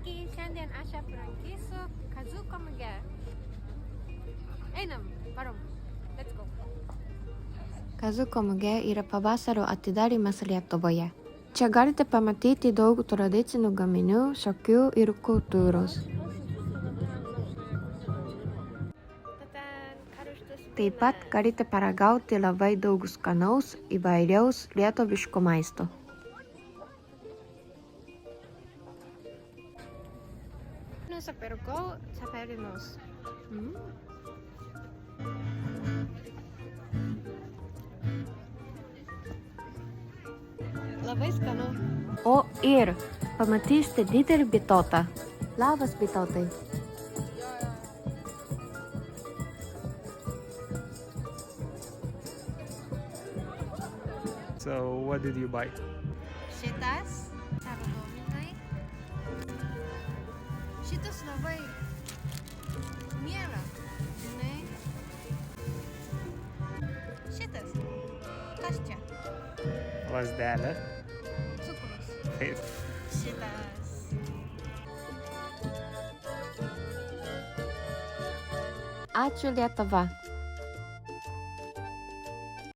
Sveiki, šiandien aš aplankysiu Kaziuko mugę. Einam, varom. Let's go. Kaziuko mugė yra pavasario atidarymas Lietuvoje. Čia galite pamatyti daug tradicinių gaminių, šokių ir kultūros. Taip pat galite paragauti labai daug skanaus įvairiaus lietuviško maisto. Nusipirkau ceperinus. Labai skanu. O ir pamatysite didelį bitotą. Labas, bitotai. So, what did you buy? Šitas sardominai. Šitas labai miela, žinai. Šitas. Kas čia? Lazdelė. Cukrus. Taip. Šitas. Ačiū Lietuva.